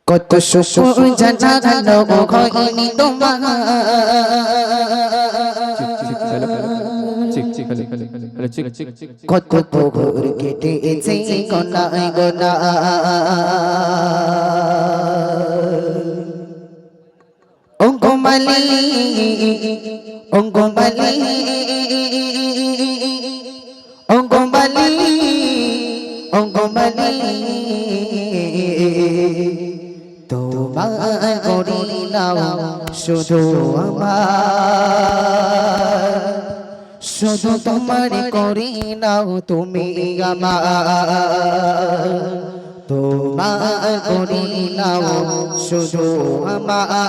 কত সুখ জানালো হয়নি তোমার কত পুকুর কেটেছে গোনায় গোনায় অঙ্গমালি অঙ্গমালি অঙ্গমালি অঙ্গমালি তোমায় করিলাম শুধু আমার শুধু তোমার করিলাম তুমি আমার তোমায় করিলাম শুধু আমার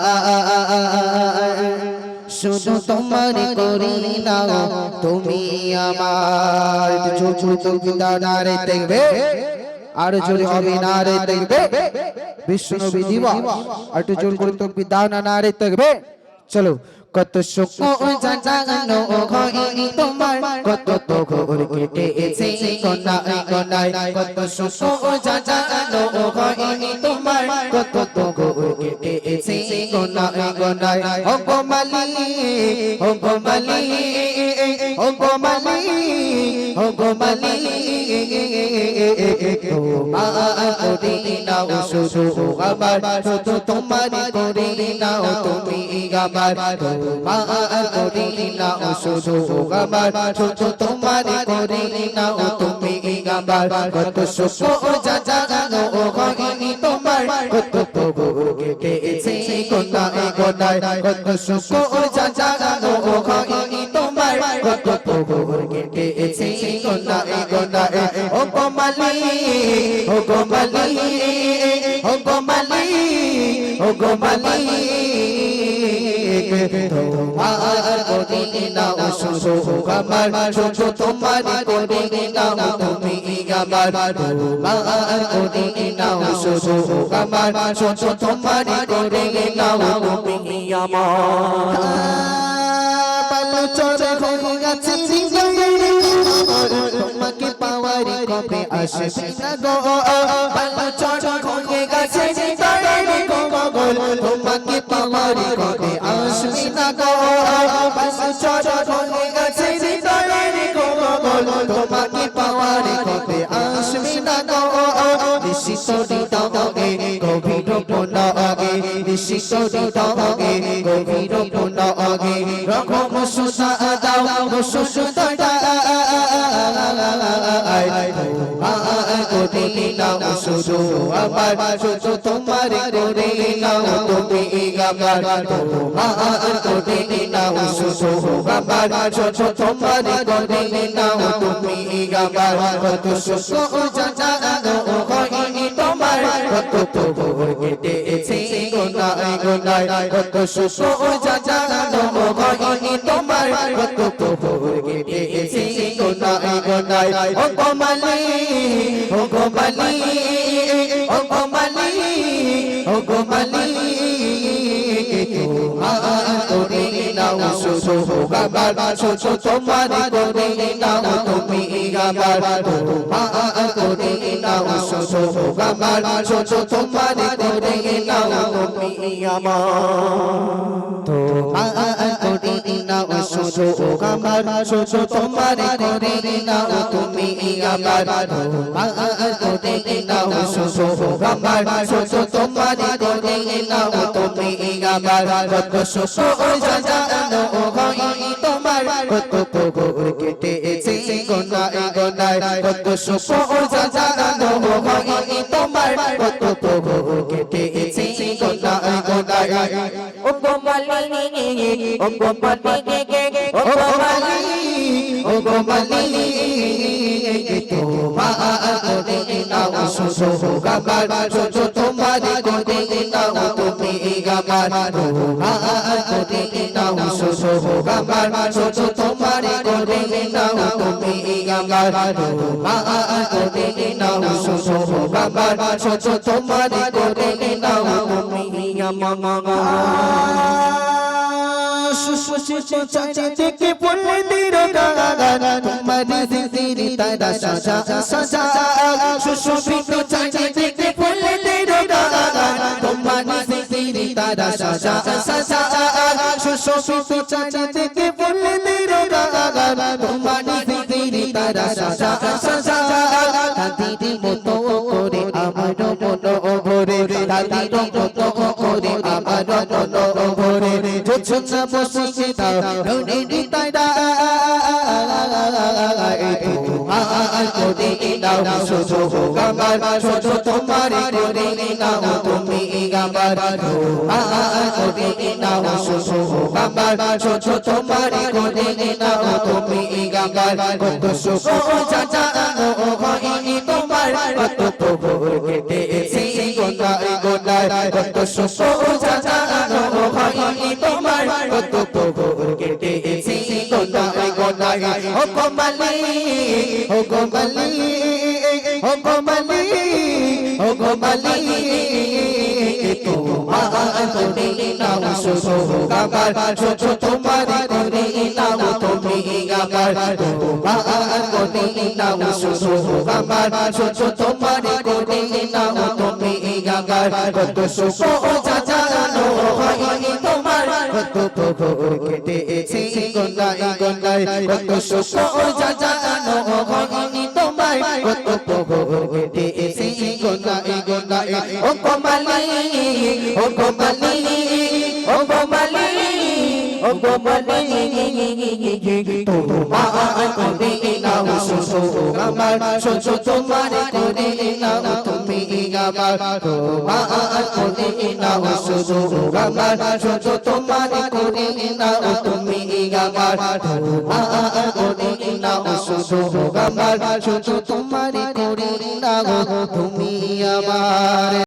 শুধু তোমার করিলাম তুমি আমার জোর দাঁড়ারে দেখবে আর জোরে হবে না রে দেখবে বিষ্ণু দিবা আর একটু জোর করে তকবীর দাও না রে দেখবে চলো কত সুখ জানানো হয়নি তোমার কত তো ঘোর কেটেছে গোনায় গোনায় কত সুখ জানানো হয়নি তোমার কত তো ঘোর কেটেছে গোনায় গোনায় ও গোমালি ও গোমালি ও গোমালি ও গোমালি তোমার করে নাও শুধু আমার শুধু তোমার করে নাও তুমি আমার তোমার করে নাও শুধু আমার শুধু তোমার করে নাও তুমি আমার কত সুখ জানানো হয়নি তোমার কত পুকুর কেটেছে গোনায় গোনায় কত সুখ জানানো হয়নি তোমার কত পুকুর কেটেছে গোনায় গোনায় ও গোমালি ও গোমালি ও গোমালি ও গোমালি তোমার করে নাও শুধু আমার শুধু তোমার করে নাও তুমি আমার তোমার করে নাও শুধু আমার শুধু তোমার করে নাও তুমি আমার পালো চড়ে হয়ে গেছে তোমাকে পাওয়ার কবে আসবে না গো পালো চড়ে হয়ে গেছে তোমাকে পাওয়ার কবে আসবে না গো পালো চড়ে হয়ে গেছে তোমাকে পাওয়ার কবে আসবে না গো নিশিত দাগে গভীর পনাগে নিশিত দাগে গভীর পনাগে রকম সুসা দাও সুসা করে নাও শুধু আমার শুধু তোমার করে নাও তুমি আমার তোমার করে নাও শুধু আমার শুধু তোমার করে নাও তুমি আমার কত সুখ জানানো হয়নি তোমার কত পুকুর কেটেছে গোনায় গোনায় কত সুখ জানানো হয়নি তোমার কত পুকুর কেটেছে গোনায় গোনায় ও গোমালি ও গোমালি ও গোমালি ও গোমালি তোমার করে নাও শুধু আমার শুধু তোমার করে নাও তুমি আমার তোমার করে নাও শুধু আমার শুধু তোমার করে নাও তুমি আমার তোমার করে নাও শুধু আমার শুধু তোমার করে নাও তুমি আমার তোমার করে নাও শুধু আমার শুধু তোমার করে নাও তুমি আমার কত সুখ জানানো হয়নি তোমার কত পুকুর কেটেছে গোনায় গোনায় কত সুখ জানানো হয়নি তোমার কত পুকুর কেটেছে গোনায় গোনায় ও গোমালি ও গোমালি ও গোমালি ও গোমালি তোমার করে নাও শুধু আমার শুধু তোমার করে নাও তুমি আমার তোমার করে নাও শুধু আমার শুধু তোমার করে নাও তুমি আমার তোমার করে নাও শুধু আমার শুধু তোমার করে নাও তুমি আমার থেকে পড়লে তোমার তারা সাজা সাজা সুশোভিত থেকে পড়লে তেরি তারা সাজা সাজা সুশোভিত চারিদিকে ফুলেদের বাগান তোমারি তেরি তারা সাজা সাজা তাদের মতো করে আমার মন ভরে তাদের মতো করে আমার মন ভরে জোছনা বসে দাও নদী তারা করে দাও শুধু আমার শুধু তোমার করে নাও তুমি আমার করে নাও শুধু আমার শুধু তোমার করে নাও তুমি আমার কত সুখ জানো হয়নি তোমার কত প্রভুর কেটেছি গোনায় গোনায় কত সুখ জানো হয়নি তোমার কত প্রভুর কেটেছি গোনায় গোনায় ও কমলি ও কমলি ও কমলি ও কমলি তোমার করে নাও শুধু আমার শুধু তোমার করে নাও তুমি আমার তোমার করে নাও শুধু আমার শুধু তোমার করে নাও তুমি আমার কত সুখ জানো হয়নি তোমার কত প্রভুর কেটেছি গোনায় গোনায় কত সুখ জানো হয়নি তোমার কত প্রভুর কেটেছি গোনায় গোনায় ও কমলি ও কমলি ও কমলি ও কমলি তোমার করে নাও শুধু আমার শুধু তোমার করে নাও তুমি আমার তোমার করে নাও শুধু আমার শুধু তোমার করে নাও তুমি আমার তোমার করে নাও শুধু আমার শুধু তোমার করে নাও তুমি আমার